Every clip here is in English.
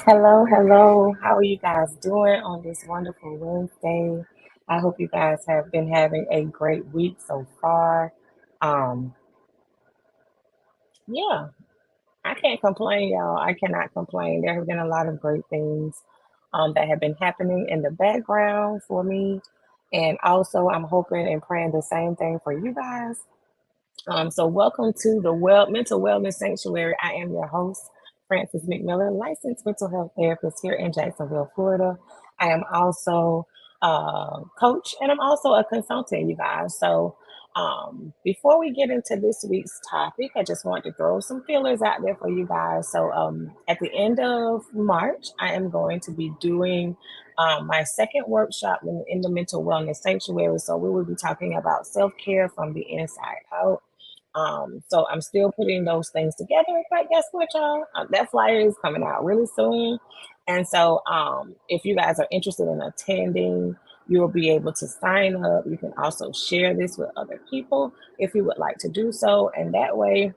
Hello, hello. How are you guys doing on this wonderful Wednesday? I hope you guys have been having a great week so far. Um, yeah, I can't complain, y'all. I cannot complain. There have been a lot of great things that have been happening in the background for me. And also, I'm hoping and praying the same thing for you guys. So welcome to the Mental Wellness Sanctuary. I am your host, Frances McMillan, licensed mental health therapist here in Jacksonville, Florida. I am also a coach and I'm also a consultant, you guys. So before we get into this week's topic, I just want to throw some feelers out there for you guys. So at the end of March, I am going to be doing my second workshop in the Mental Wellness Sanctuary. So we will be talking about self-care from the inside out. So I'm still putting those things together. But guess what, y'all? That flyer is coming out really soon. And so if you guys are interested in attending, you will be able to sign up. You can also share this with other people if you would like to do so. And that way,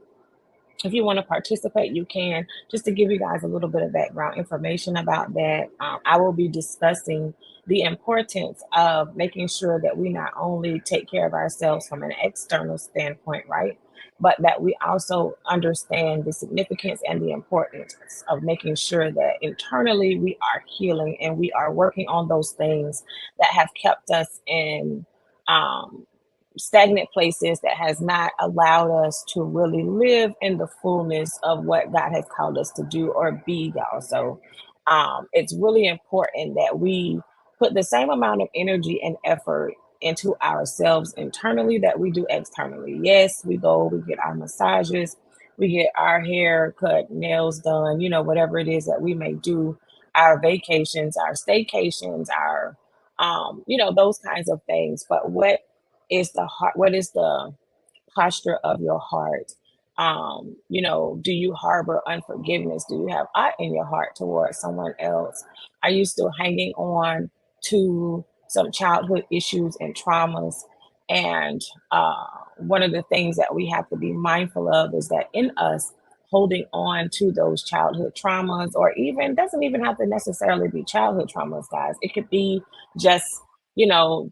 if you want to participate, you can. Just to give you guys a little bit of background information about that, I will be discussing the importance of making sure that we not only take care of ourselves from an external standpoint, right? But that we also understand the significance and the importance of making sure that internally we are healing and we are working on those things that have kept us in um, stagnant places, that has not allowed us to really live in the fullness of what God has called us to do or be, y'all. So it's really important that we put the same amount of energy and effort into ourselves internally that we do externally. Yes, we go, we get our massages, we get our hair cut, nails done, whatever it is that we may do, our vacations, our staycations, our those kinds of things. But what is the posture of your heart? Do you harbor unforgiveness? Do you have aught in your heart towards someone else? Are you still hanging on to some childhood issues and traumas? And one of the things that we have to be mindful of is that in us holding on to those childhood traumas, or even doesn't even have to necessarily be childhood traumas, guys. It could be just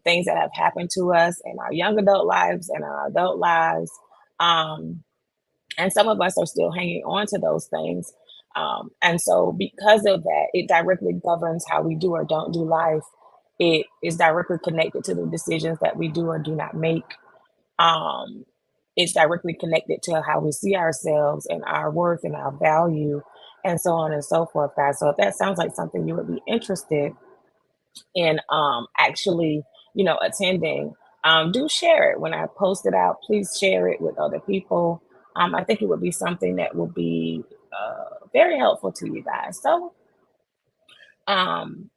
things that have happened to us in our young adult lives and our adult lives. Um, and some of us are still hanging on to those things. And so, because of that, it directly governs how we do or don't do life. It is directly connected to the decisions that we do or do not make. Um, it's directly connected to how we see ourselves and our worth and our value, and so on and so forth, guys. So, if that sounds like something you would be interested and actually, attending, do share it when I post it out. Please share it with other people. I think it would be something that will be very helpful to you guys. So, um,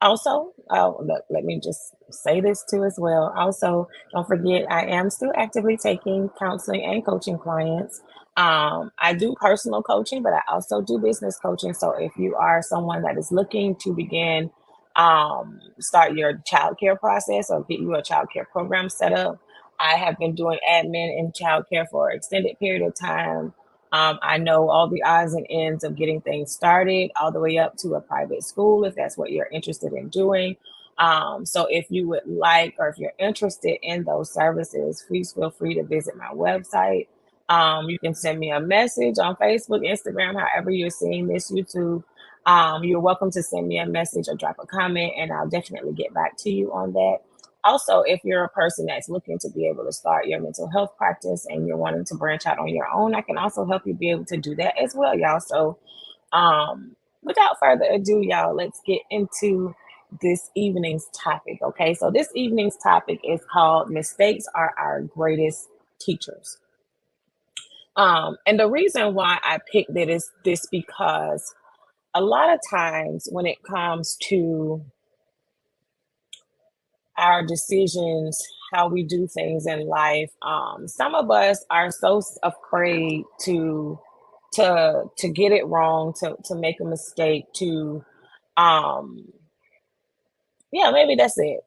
also, let me just say this too as well. Also, don't forget, I am still actively taking counseling and coaching clients. I do personal coaching, but I also do business coaching. So if you are someone that is looking to begin, start your childcare process or get you a childcare program set up, I have been doing admin in childcare for an extended period of time. I know all the odds and ends of getting things started, all the way up to a private school, if that's what you're interested in doing. So, if you would like, or if you're interested in those services, please feel free to visit my website. You can send me a message on Facebook, Instagram, however you're seeing this, YouTube. You're welcome to send me a message or drop a comment, and I'll definitely get back to you on that. Also, if you're a person that's looking to be able to start your mental health practice and you're wanting to branch out on your own, I can also help you be able to do that as well, y'all. So, without further ado, y'all, let's get into this evening's topic. Okay, so this evening's topic is called Mistakes Are Our Greatest Teachers. And the reason why I picked it is this because a lot of times when it comes to our decisions, how we do things in life. Some of us are so afraid to get it wrong, to make a mistake, to um, yeah, maybe that's it.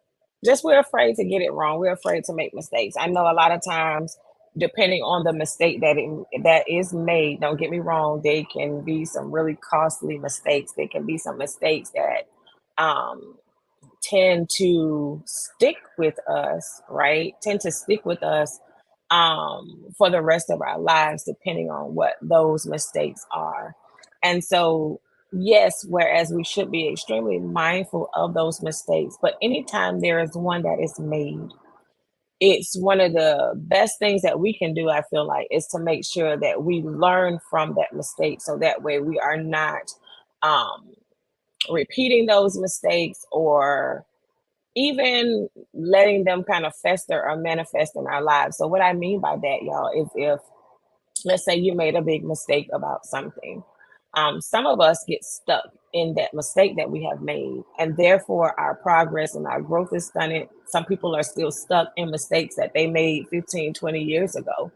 Just we're afraid to get it wrong. We're afraid to make mistakes. I know a lot of times depending on the mistake that is made, don't get me wrong, they can be some really costly mistakes. They can be some mistakes that um, tend to stick with us, right? Tend to stick with us for the rest of our lives, depending on what those mistakes are. And so, yes, whereas we should be extremely mindful of those mistakes, but anytime there is one that is made, it's one of the best things that we can do, I feel like, is to make sure that we learn from that mistake so that way we are not um, repeating those mistakes or even letting them kind of fester or manifest in our lives. So, what I mean by that, y'all, is if let's say you made a big mistake about something. Some of us get stuck in that mistake that we have made, and therefore our progress and our growth is stunted. Some people are still stuck in mistakes that they made 15, 20 years ago.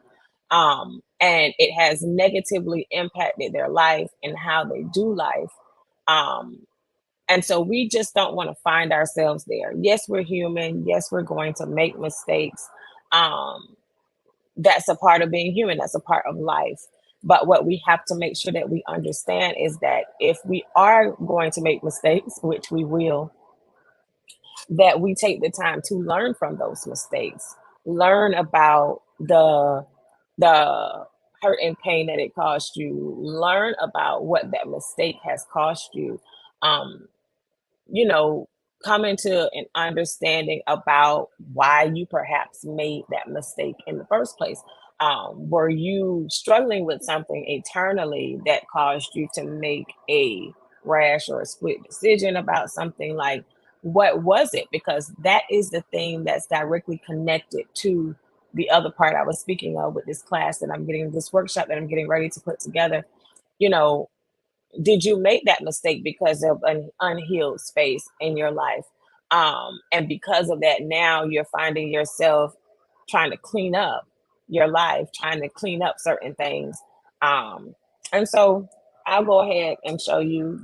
And it has negatively impacted their life and how they do life. Um, and so we just don't want to find ourselves there. Yes, we're human. Yes, we're going to make mistakes. Um, that's a part of being human, that's a part of life. But what we have to make sure that we understand is that if we are going to make mistakes, which we will, that we take the time to learn from those mistakes, learn about the hurt and pain that it caused you, learn about what that mistake has cost you. Um, you know, come into an understanding about why you perhaps made that mistake in the first place. Were you struggling with something internally that caused you to make a rash or a split decision about something? Like, what was it? Because that is the thing that's directly connected to the other part I was speaking of with this class that I'm getting, this workshop that I'm getting ready to put together. You know, did you make that mistake because of an unhealed space in your life? And because of that, now you're finding yourself trying to clean up your life, trying to clean up certain things. Um, and so I'll go ahead and show you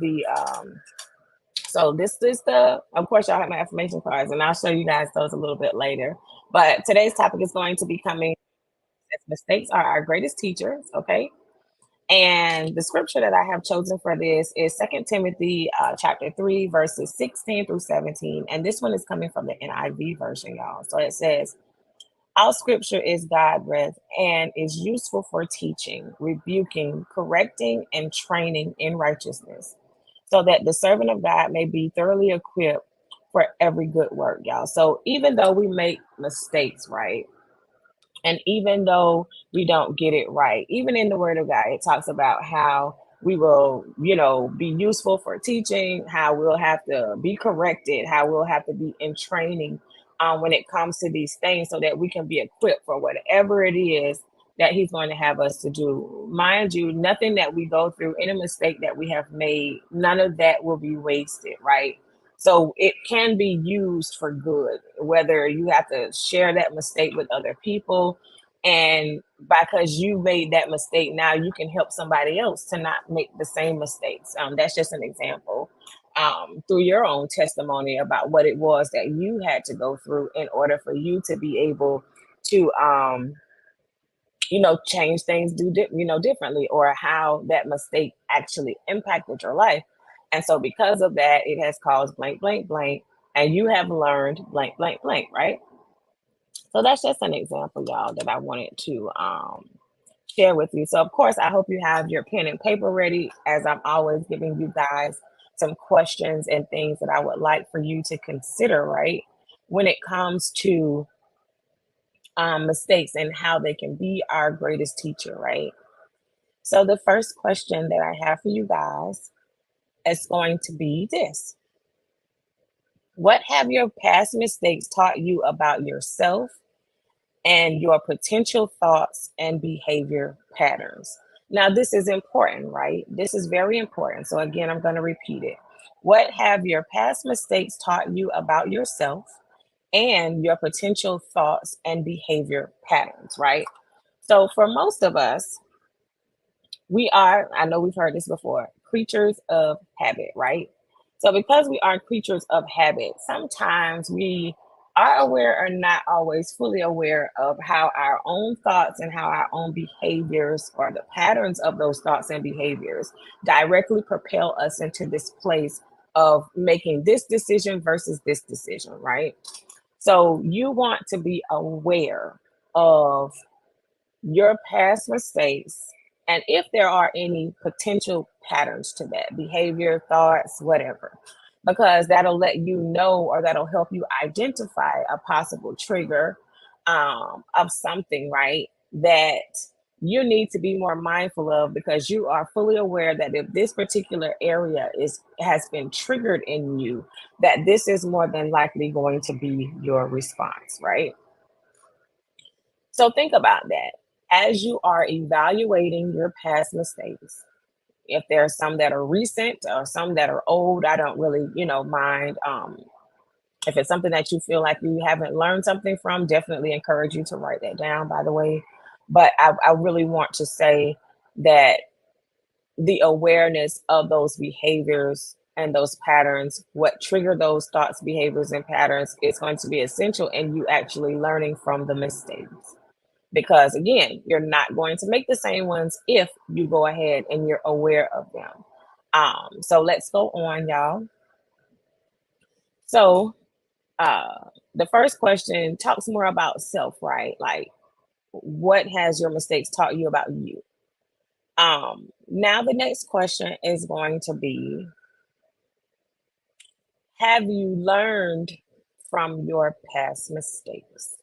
so this is of course, y'all have my affirmation cards, and I'll show you guys those a little bit later. But today's topic is going to be coming as mistakes are our greatest teachers, okay? And the scripture that I have chosen for this is Second Timothy chapter 3, verses 16 through 17. And this one is coming from the NIV version, y'all. So it says, all scripture is God breathed and is useful for teaching, rebuking, correcting, and training in righteousness, so that the servant of God may be thoroughly equipped for every good work, y'all. So even though we make mistakes, right? And even though we don't get it right, even in the Word of God, it talks about how we will, be useful for teaching, how we'll have to be corrected, how we'll have to be in training when it comes to these things so that we can be equipped for whatever it is that He's going to have us to do. Mind you, nothing that we go through, any mistake that we have made, none of that will be wasted, right? So it can be used for good, whether you have to share that mistake with other people. And because you made that mistake, now you can help somebody else to not make the same mistakes. That's just an example through your own testimony about what it was that you had to go through in order for you to be able to change things, differently, or how that mistake actually impacted your life. And so because of that, it has caused blank, blank, blank, and you have learned blank, blank, blank, right? So that's just an example, y'all, that I wanted to share with you. So of course, I hope you have your pen and paper ready, as I'm always giving you guys some questions and things that I would like for you to consider, right? When it comes to mistakes and how they can be our greatest teacher, right? So the first question that I have for you guys is going to be this. What have your past mistakes taught you about yourself and your potential thoughts and behavior patterns? Now, this is important, right? This is very important. So again, I'm going to repeat it. What have your past mistakes taught you about yourself and your potential thoughts and behavior patterns, right? So for most of us, we are, I know we've heard this before, creatures of habit, right? So because we are creatures of habit, sometimes we are aware are not always fully aware of how our own thoughts and how our own behaviors or the patterns of those thoughts and behaviors directly propel us into this place of making this decision versus this decision, right? So you want to be aware of your past mistakes and if there are any potential patterns to that behavior, thoughts, whatever, because that'll let you know or that'll help you identify a possible trigger of something, right? That you need to be more mindful of because you are fully aware that if this particular area is has been triggered in you, that this is more than likely going to be your response, right? So think about that as you are evaluating your past mistakes. If there are some that are recent or some that are old, I don't really, mind. If it's something that you feel like you haven't learned something from, definitely encourage you to write that down, by the way. But I really want to say that the awareness of those behaviors and those patterns, what trigger those thoughts, behaviors, and patterns is going to be essential in you actually learning from the mistakes because again, you're not going to make the same ones if you go ahead and you're aware of them. So let's go on, y'all. So the first question talks more about self, right? Like, what has your mistakes taught you about you? Now the next question is going to be, have you learned from your past mistakes?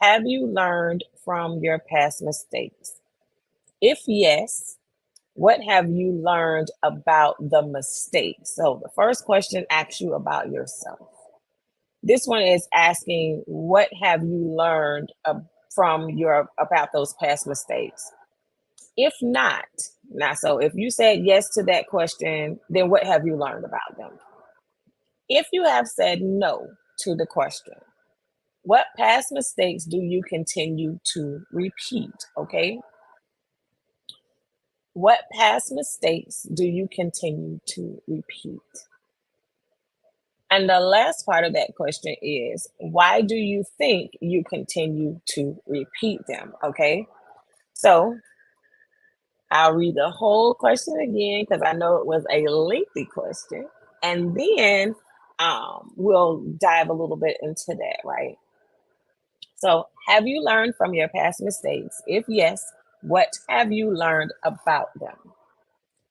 Have you learned from your past mistakes? If yes, what have you learned about the mistake? So the first question asks you about yourself. This one is asking, what have you learned from your about those past mistakes? If not, now, so if you said yes to that question, then what have you learned about them? If you have said no to the question, what past mistakes do you continue to repeat? Okay. What past mistakes do you continue to repeat? And the last part of that question is, why do you think you continue to repeat them? Okay. So I'll read the whole question again because I know it was a lengthy question. And then we'll dive a little bit into that, right? So, have you learned from your past mistakes? If yes, what have you learned about them?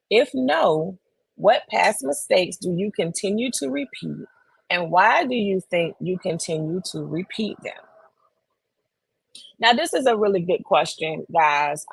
If no, what past mistakes do you continue to repeat? And why do you think you continue to repeat them? Now, this is a really good question, guys.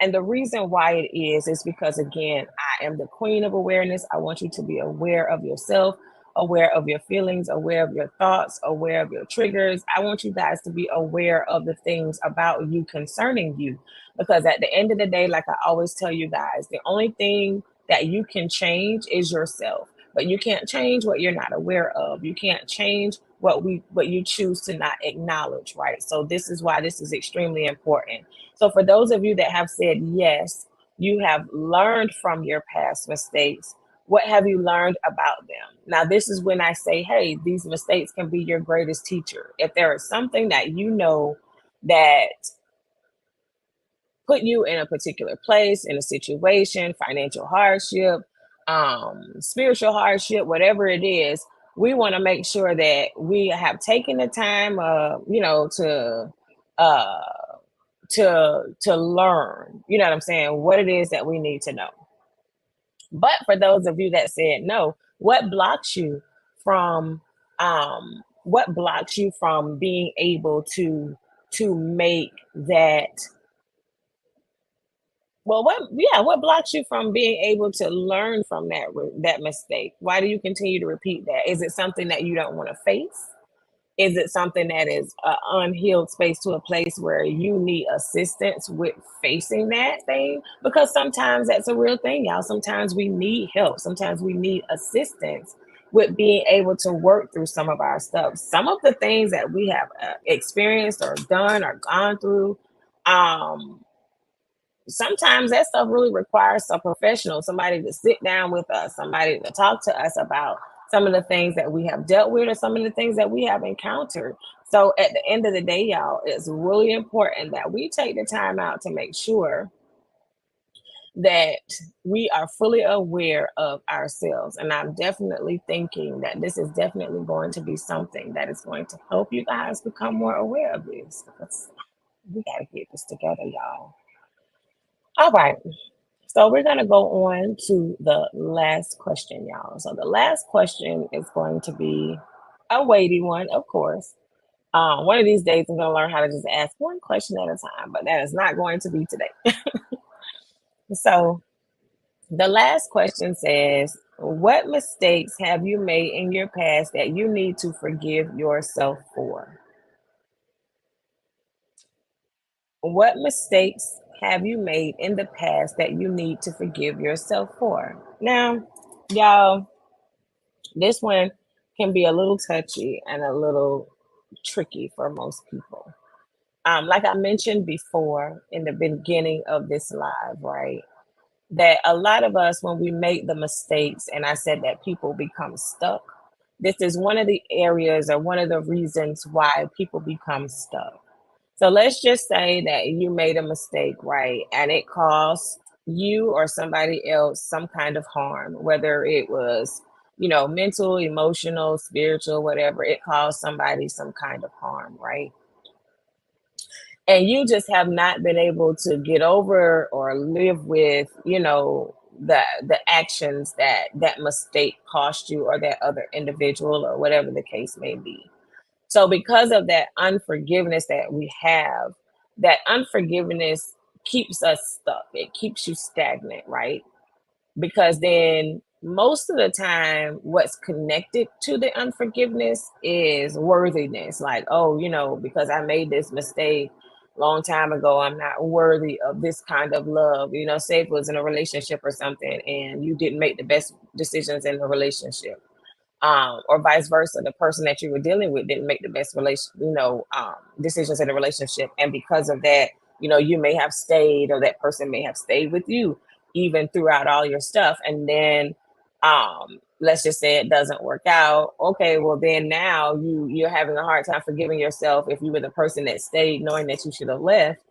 And the reason why it is because, again, I am the queen of awareness. I want you to be aware of yourself, aware of your feelings, aware of your thoughts, aware of your triggers. I want you guys to be aware of the things about you concerning you. Because at the end of the day, like I always tell you guys, the only thing that you can change is yourself. But you can't change what you're not aware of. You can't change what you choose to not acknowledge, right? So this is why this is extremely important. So for those of you that have said yes, you have learned from your past mistakes. What have you learned about them? Now, this is when I say, hey, these mistakes can be your greatest teacher. If there is something that you know that put you in a particular place, in a situation, financial hardship, spiritual hardship, whatever it is, we want to make sure that we have taken the time, uh, to learn. You know what I'm saying? What it is that we need to know. But for those of you that said no, from what blocks you from being able to make that well, what blocks you from being able to learn from that mistake? Why do you continue to repeat that? Is it something that you don't want to face? Is it something that is an unhealed space to a place where you need assistance with facing that thing? Because sometimes that's a real thing, y'all. Sometimes we need help. Sometimes we need assistance with being able to work through some of our stuff. Some of the things that we have experienced or done or gone through, um, sometimes that stuff really requires a professional, somebody to sit down with us, somebody to talk to us about some of the things that we have dealt with or some of the things that we have encountered. So at the end of the day, y'all, it's really important that we take the time out to make sure that we are fully aware of ourselves. And I'm definitely thinking that this is definitely going to be something that is going to help you guys become more aware of this because we got to get this together, y'all. All right. So we're going to go on to the last question, y'all. So the last question is going to be a weighty one, of course. One of these days, I'm going to learn how to just ask one question at a time, but that is not going to be today. So the last question says, what mistakes have you made in your past that you need to forgive yourself for? What mistakes have you made in the past that you need to forgive yourself for? Now, y'all, this one can be a little touchy and a little tricky for most people. Like I mentioned before in the beginning of this live, right? That a lot of us, when we make the mistakes, and I said that people become stuck, this is one of the areas or one of the reasons why people become stuck. So let's just say that you made a mistake, right? And it caused you or somebody else some kind of harm, whether it was, mental, emotional, spiritual, whatever, it caused somebody some kind of harm, right? And you just have not been able to get over or live with, the actions that that mistake cost you or that other individual or whatever the case may be. So because of that unforgiveness that we have, that unforgiveness keeps us stuck. It keeps you stagnant, right? Because then most of the time what's connected to the unforgiveness is worthiness, like, oh, because I made this mistake long time ago, I'm not worthy of this kind of love. Say it was in a relationship or something and you didn't make the best decisions in the relationship, or vice versa. The person that you were dealing with didn't make the best decisions in the relationship, and because of that, you may have stayed, or that person may have stayed with you even throughout all your stuff, and then let's just say it doesn't work out. Okay, well then now you're having a hard time forgiving yourself if you were the person that stayed knowing that you should have left.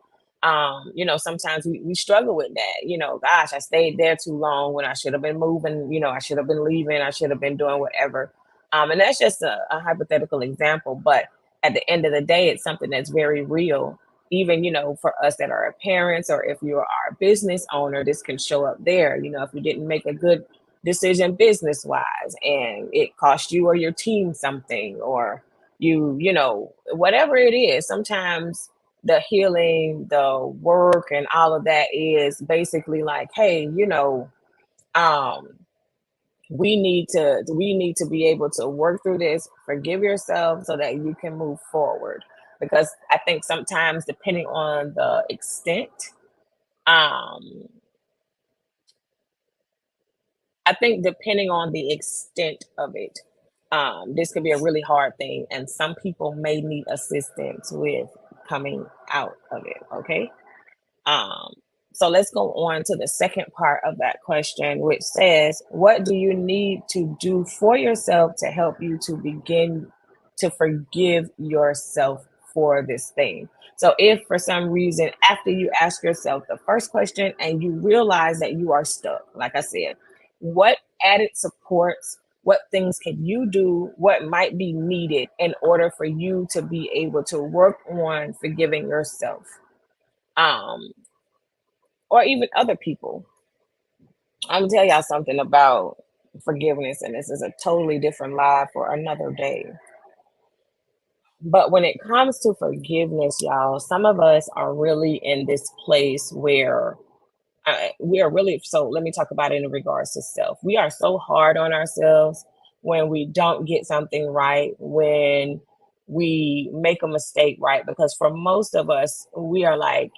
Sometimes we struggle with that. Gosh, I stayed there too long when I should have been moving. I should have been leaving. I should have been doing whatever. And that's just a hypothetical example. But at the end of the day, it's something that's very real. Even, for us that are parents, or if you are a business owner, this can show up there. If you didn't make a good decision business wise and it cost you or your team something, or whatever it is, sometimes the healing, the work, and all of that is basically like, hey, um, we need to be able to work through this, forgive yourself so that you can move forward. Because I think sometimes, depending on the extent, um, I think depending on the extent of it, this could be a really hard thing, and some people may need assistance with coming out of it. Okay. Um, so let's go on to the second part of that question, which says, what do you need to do for yourself to help you to begin to forgive yourself for this thing? So if for some reason, after you ask yourself the first question and you realize that you are stuck, like I said, what added supports, what things can you do, what might be needed in order for you to be able to work on forgiving yourself? Um, or even other people. I'm gonna tell y'all something about forgiveness, and this is a totally different live for another day. But when it comes to forgiveness, y'all, some of us are really in this place where we are really, so let me talk about it in regards to self. We are so hard on ourselves when we don't get something right, when we make a mistake, right? Because for most of us, we are like,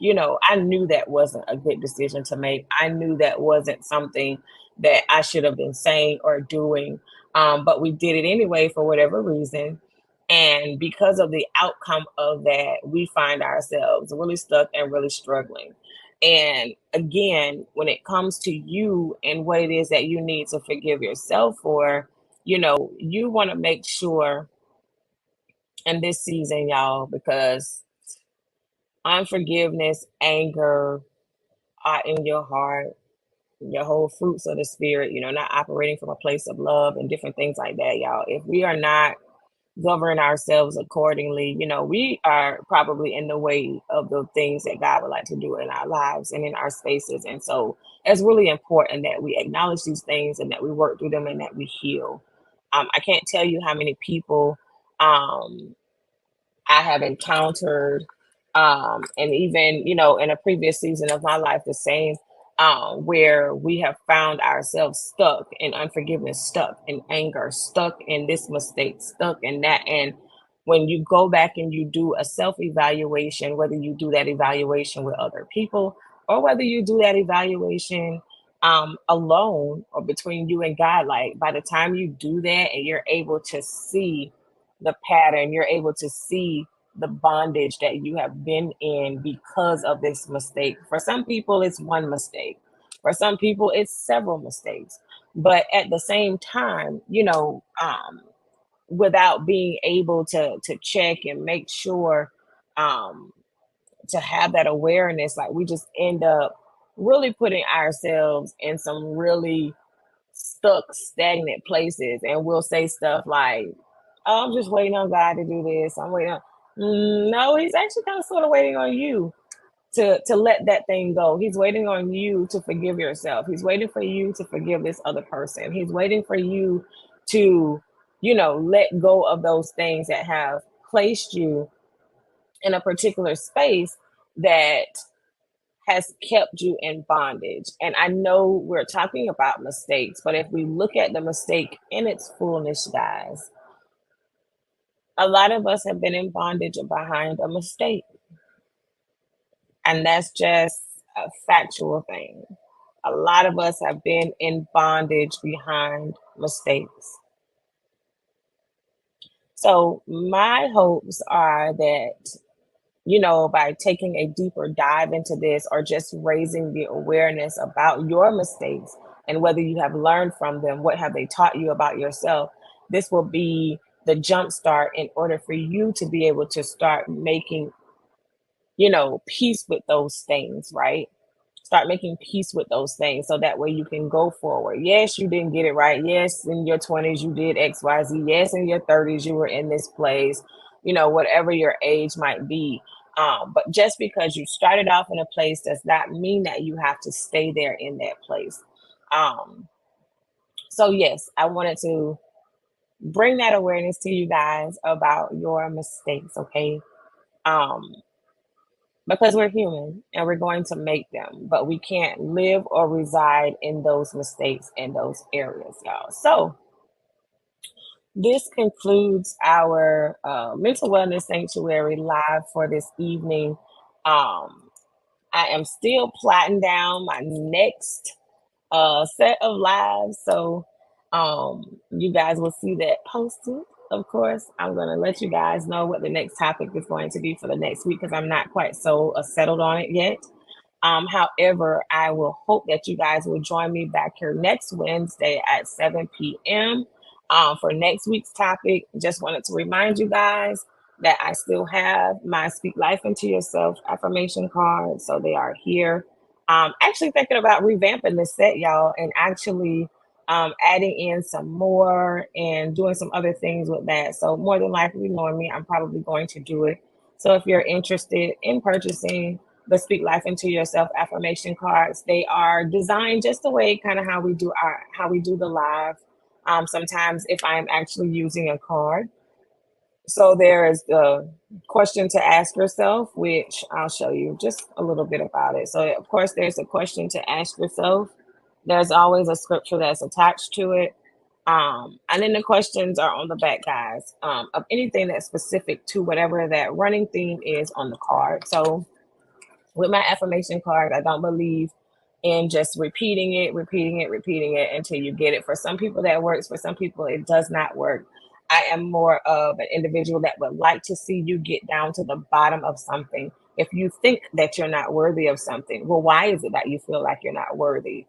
I knew that wasn't a good decision to make. I knew that wasn't something that I should have been saying or doing. But we did it anyway for whatever reason. And because of the outcome of that, we find ourselves really stuck and really struggling. And again, when it comes to you and what it is that you need to forgive yourself for, You want to make sure in this season, y'all, because unforgiveness, anger are in your heart, your whole fruits of the spirit, not operating from a place of love and different things like that, y'all. If we are not govern ourselves accordingly, we are probably in the way of the things that God would like to do in our lives and in our spaces. And so it's really important that we acknowledge these things and that we work through them and that we heal. I can't tell you how many people um, I have encountered, and even, in a previous season of my life, the same, where we have found ourselves stuck in unforgiveness, stuck in anger, stuck in this mistake, stuck in that. And when you go back and you do a self evaluation, whether you do that evaluation with other people or whether you do that evaluation alone or between you and God, like by the time you do that and you're able to see the pattern, you're able to see the bondage that you have been in because of this mistake. For some people, it's one mistake. For some people, it's several mistakes. But at the same time, without being able to check and make sure, um, to have that awareness, like we just end up really putting ourselves in some really stuck, stagnant places, and we'll say stuff like, "Oh, I'm just waiting on God to do this. I'm waiting on." No, he's actually kind of sort of waiting on you to let that thing go. He's waiting on you to forgive yourself. He's waiting for you to forgive this other person. He's waiting for you to, let go of those things that have placed you in a particular space that has kept you in bondage. And I know we're talking about mistakes, but if we look at the mistake in its fullness, guys, a lot of us have been in bondage behind a mistake. And that's just a factual thing. A lot of us have been in bondage behind mistakes. So, my hopes are that, by taking a deeper dive into this or just raising the awareness about your mistakes and whether you have learned from them, what have they taught you about yourself, this will be the jump start in order for you to be able to start making, peace with those things, right? Start making peace with those things so that way you can go forward. Yes, you didn't get it right. Yes, in your 20s you did XYZ. Yes, in your 30s you were in this place, whatever your age might be. But just because you started off in a place does not mean that you have to stay there in that place. Um, so yes, I wanted to bring that awareness to you guys about your mistakes, okay? Um, because we're human and we're going to make them, but we can't live or reside in those mistakes in those areas, y'all. So, this concludes our mental wellness sanctuary live for this evening. Um, I am still plotting down my next set of lives. So you guys will see that posted. Of course, I'm going to let you guys know what the next topic is going to be for the next week because I'm not quite so settled on it yet. However, I will hope that you guys will join me back here next Wednesday at 7 p.m. For next week's topic. Just wanted to remind you guys that I still have my Speak Life into Yourself affirmation cards. So they are here. Actually thinking about revamping this set, y'all, and actually adding in some more and doing some other things with that. So more than likely, knowing me, I'm probably going to do it. So if you're interested in purchasing the Speak Life into Yourself affirmation cards, they are designed just the way kind of how we do the live. Sometimes if I'm actually using a card. So there is the question to ask yourself, which I'll show you just a little bit about it. So of course there's a question to ask yourself. There's always a scripture that's attached to it. And then the questions are on the back, guys, of anything that's specific to whatever that running theme is on the card. So with my affirmation card, I don't believe in just repeating it until you get it. For some people that works, for some people it does not work. I am more of an individual that would like to see you get down to the bottom of something. If you think that you're not worthy of something, well, why is it that you feel like you're not worthy?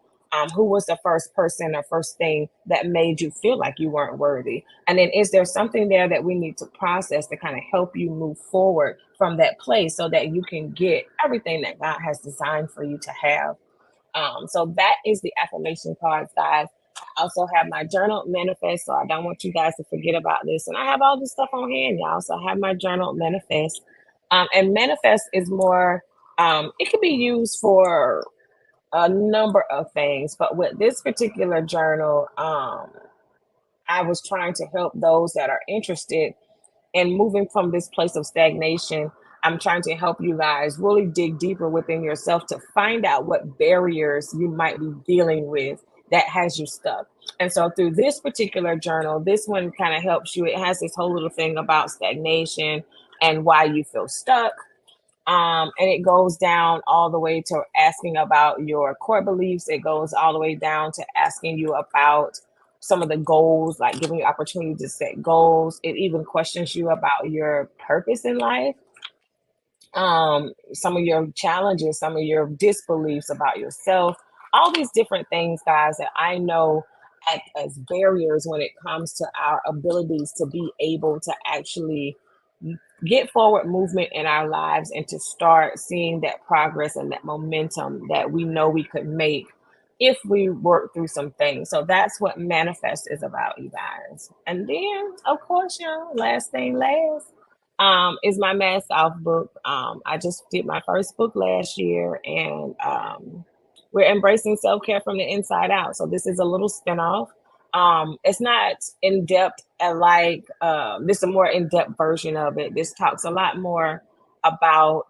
Who was the first person or first thing that made you feel like you weren't worthy? And then is there something there that we need to process to kind of help you move forward from that place so that you can get everything that God has designed for you to have? So that is the affirmation cards, guys. I also have my journal manifest, so I don't want you guys to forget about this. And I have all this stuff on hand, y'all. So I have my journal manifest. And manifest is more, it can be used for a number of things, but with this particular journal, I was trying to help those that are interested in moving from this place of stagnation. I'm trying to help you guys really dig deeper within yourself to find out what barriers you might be dealing with that has you stuck. And so through this particular journal, this one kind of helps you. It has this whole little thing about stagnation and why you feel stuck. And it goes down all the way to asking about your core beliefs. It goes all the way down to asking you about some of the goals, like giving you opportunity to set goals. It even questions you about your purpose in life, some of your challenges, some of your disbeliefs about yourself, all these different things, guys, that I know act as barriers when it comes to our abilities to be able to actually get forward movement in our lives and to start seeing that progress and that momentum that we know we could make if we work through some things. So that's what manifest is about, you guys. And then, of course, y'all, last thing last, is my Mad South book. I just did my first book last year, and we're embracing self care from the inside out. So this is a little spinoff. It's not in depth, like this is a more in depth version of it. This talks a lot more about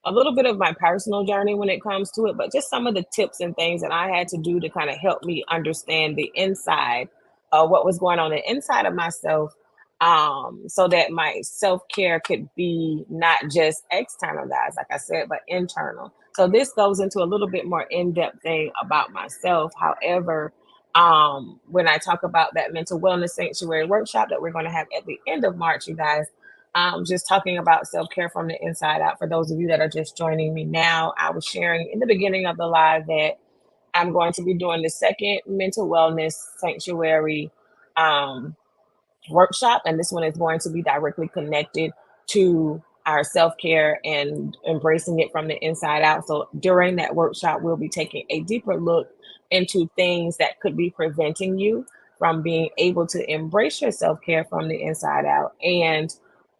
a little bit of my personal journey when it comes to it, but just some of the tips and things that I had to do to kind of help me understand the inside of what was going on the inside of myself, so that my self-care could be not just external, guys, like I said, but internal. So this goes into a little bit more in-depth thing about myself. However, when I talk about that mental wellness sanctuary workshop that we're going to have at the end of March, you guys, just talking about self-care from the inside out. For those of you that are just joining me now, I was sharing in the beginning of the live that I'm going to be doing the second mental wellness sanctuary um, workshop, and this one is going to be directly connected to our self-care and embracing it from the inside out. So during that workshop, we'll be taking a deeper look into things that could be preventing you from being able to embrace your self-care from the inside out, and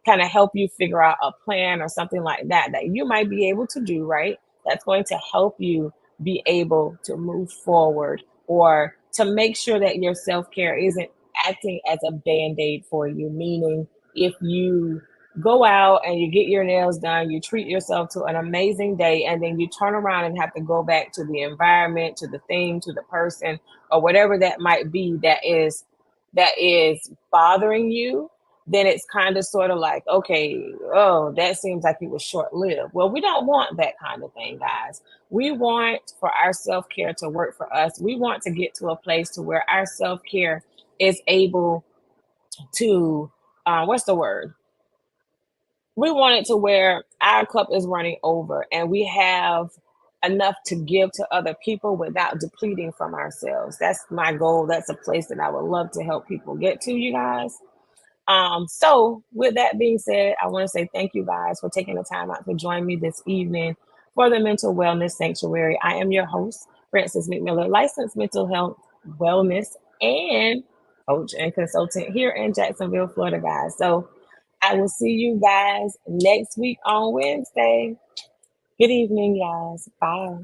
kind of help you figure out a plan or something like that that you might be able to do, right? That's going to help you be able to move forward, or to make sure that your self-care isn't acting as a band-aid for you. Meaning, if you go out and you get your nails done, you treat yourself to an amazing day, and then you turn around and have to go back to the environment, to the thing, to the person, or whatever that might be that is bothering you, then it's kind of sort of like, okay, oh, that seems like it was short-lived. Well, we don't want that kind of thing, guys. We want for our self-care to work for us. We want to get to a place to where our self-care is able to, what's the word? We want it to where our cup is running over and we have enough to give to other people without depleting from ourselves. That's my goal. That's a place that I would love to help people get to, you guys. So with that being said, I want to say thank you guys for taking the time out to join me this evening for the Mental Wellness Sanctuary. I am your host, Frances McMillan, licensed mental health, wellness, and coach and consultant here in Jacksonville, Florida, guys. So I will see you guys next week on Wednesday. Good evening, guys. Bye.